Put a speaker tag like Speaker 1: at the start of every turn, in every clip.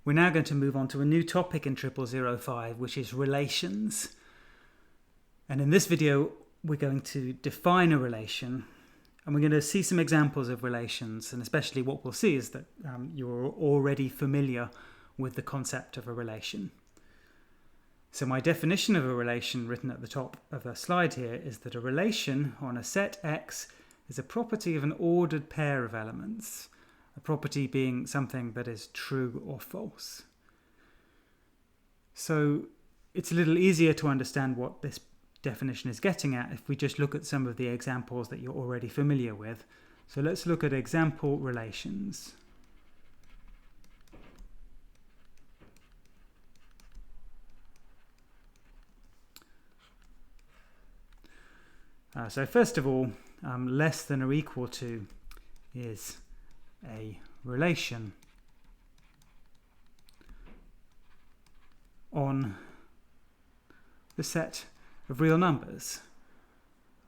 Speaker 1: We're now going to move on to a new topic in 0005, which is relations. And in this video, we're going to define a relation, and we're going to see some examples of relations, and especially what we'll see is that you're already familiar with the concept of a relation. So my definition of a relation written at the top of the slide here is that a relation on a set X is a property of an ordered pair of elements, a property being something that is true or false. So it's a little easier to understand what this definition is getting at if we just look at some of the examples that you're already familiar with. So let's look at example relations. So first of all, less than or equal to is a relation on the set of real numbers.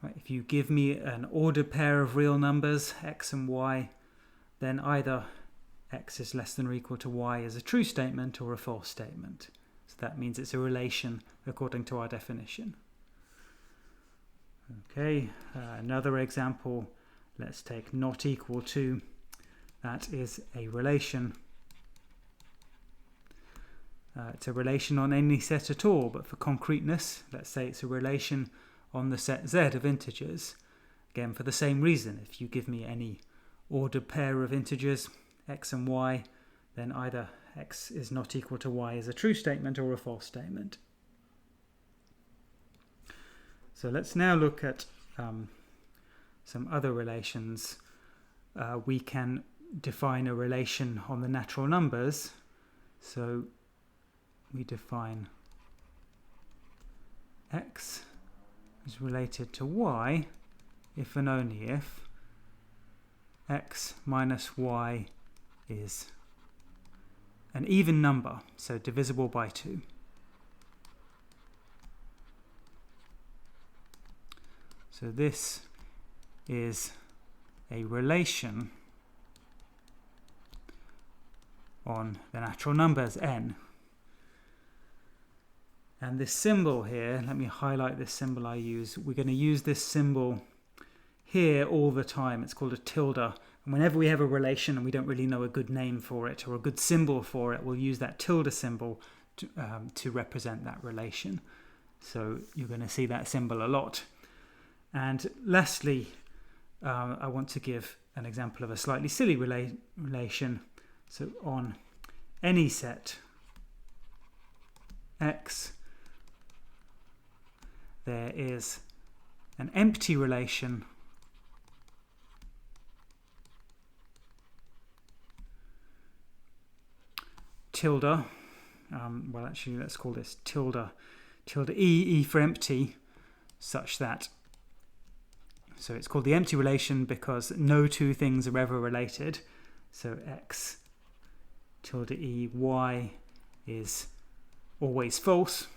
Speaker 1: Right, if you give me an ordered pair of real numbers, x and y, then either x is less than or equal to y is a true statement or a false statement. So that means it's a relation according to our definition. Okay, another example, let's take not equal to. That is a relation. It's a relation on any set at all, but for concreteness, let's say it's a relation on the set Z of integers. Again, for the same reason, if you give me any ordered pair of integers, x and y, then either x is not equal to y is a true statement or a false statement. So let's now look at some other relations. We can define a relation on the natural numbers. So we define x is related to y if and only if x minus y is an even number, so divisible by 2. So this is a relation on the natural numbers n. And this symbol here, let me highlight this symbol I use. We're going to use this symbol here all the time. It's called a tilde. And whenever we have a relation and we don't really know a good name for it or a good symbol for it, we'll use that tilde symbol to represent that relation. So you're going to see that symbol a lot. And lastly, I want to give an example of a slightly silly relation. So on any set X, there is an empty relation tilde, well actually let's call this tilde E for empty, such that, so it's called the empty relation because no two things are ever related. So x tilde E y is always false.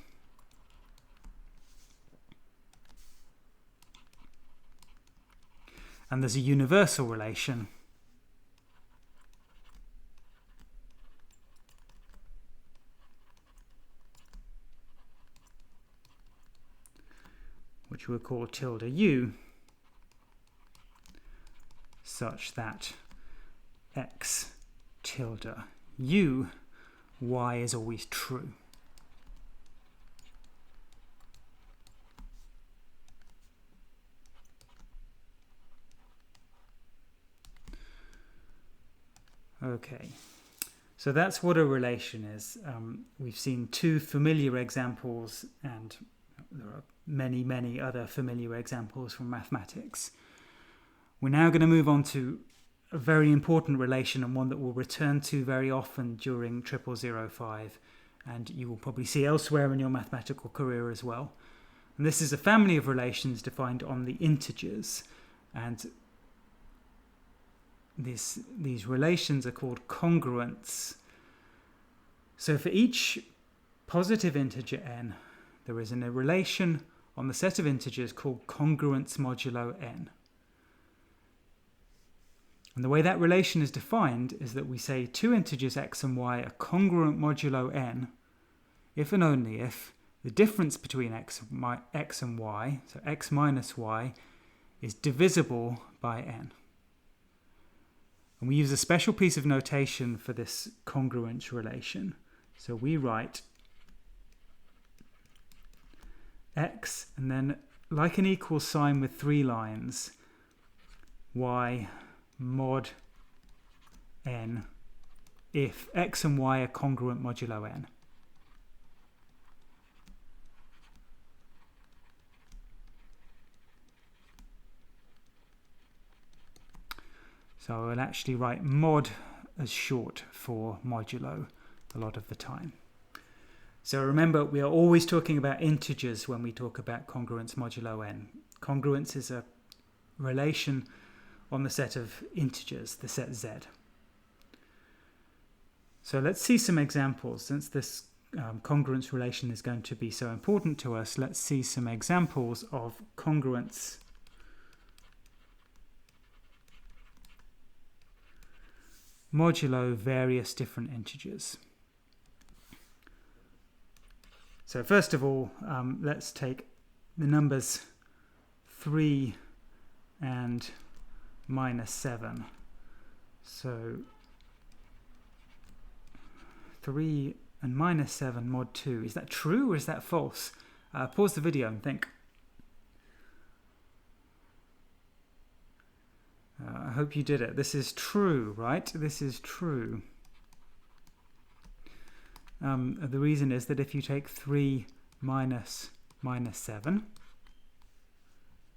Speaker 1: And there's a universal relation which we'll call tilde U, such that x tilde U y is always true. Okay, so that's what a relation is. We've seen two familiar examples, and there are many, many other familiar examples from mathematics. We're now going to move on to a very important relation, and one that we'll return to very often during 0005, and you will probably see elsewhere in your mathematical career as well. And this is a family of relations defined on the integers, and these relations are called congruence. So for each positive integer n, there is a relation on the set of integers called congruence modulo n. And the way that relation is defined is that we say two integers x and y are congruent modulo n if and only if the difference between x and y, so x minus y, is divisible by n. And we use a special piece of notation for this congruence relation. So we write x, and then like an equal sign with 3 lines, y mod n if x and y are congruent modulo n. So I'll actually write mod as short for modulo a lot of the time. So remember, we are always talking about integers when we talk about congruence modulo n. Congruence is a relation on the set of integers, the set z. So let's see some examples. Since this congruence relation is going to be so important to us, let's see some examples of congruence modulo various different integers. So first of all, let's take the numbers 3 and minus 7. So 3 and minus 7 mod 2. Is that true or is that false? Pause the video and think. I hope you did it. This is true, right? This is true. The reason is that if you take 3 minus 7,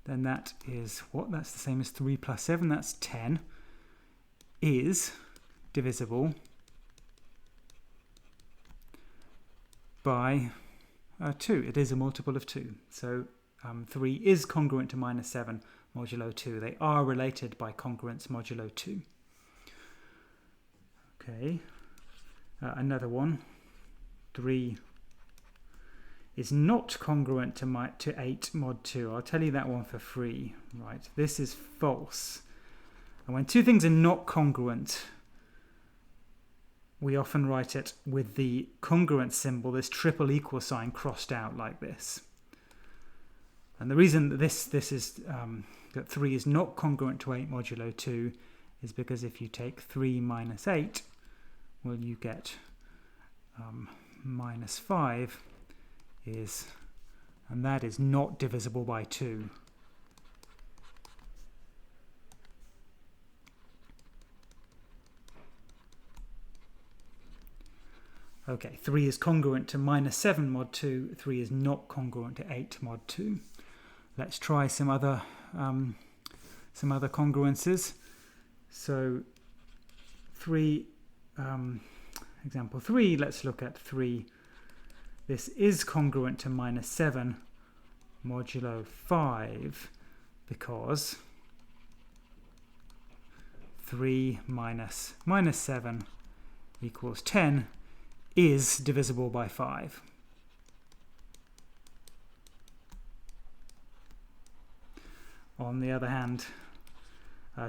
Speaker 1: then that is what? That's the same as 3 plus 7. That's 10. Is divisible by 2. It is a multiple of 2. So 3 is congruent to minus 7 modulo 2. They are related by congruence modulo 2. Okay. Another one. 3 is not congruent to 8 mod 2. I'll tell you that one for free. Right. This is false. And when two things are not congruent, we often write it with the congruence symbol, this triple equal sign crossed out like this. And the reason that this is that 3 is not congruent to 8 modulo 2 is because if you take 3 minus 8, well, you get minus 5 is, and that is not divisible by 2. Okay, 3 is congruent to minus 7 mod 2. 3 is not congruent to 8 mod 2. Let's try some other congruences. So example 3, let's look at 3. This is congruent to minus 7 modulo 5 because 3 minus 7 equals 10 is divisible by 5. On the other hand,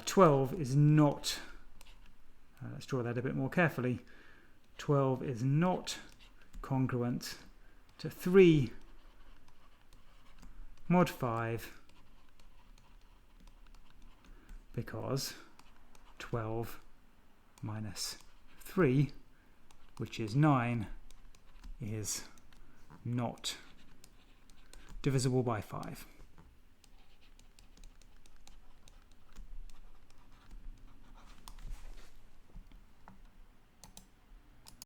Speaker 1: 12 is not, let's draw that a bit more carefully, 12 is not congruent to 3 mod 5 because 12 minus 3, which is 9, is not divisible by 5.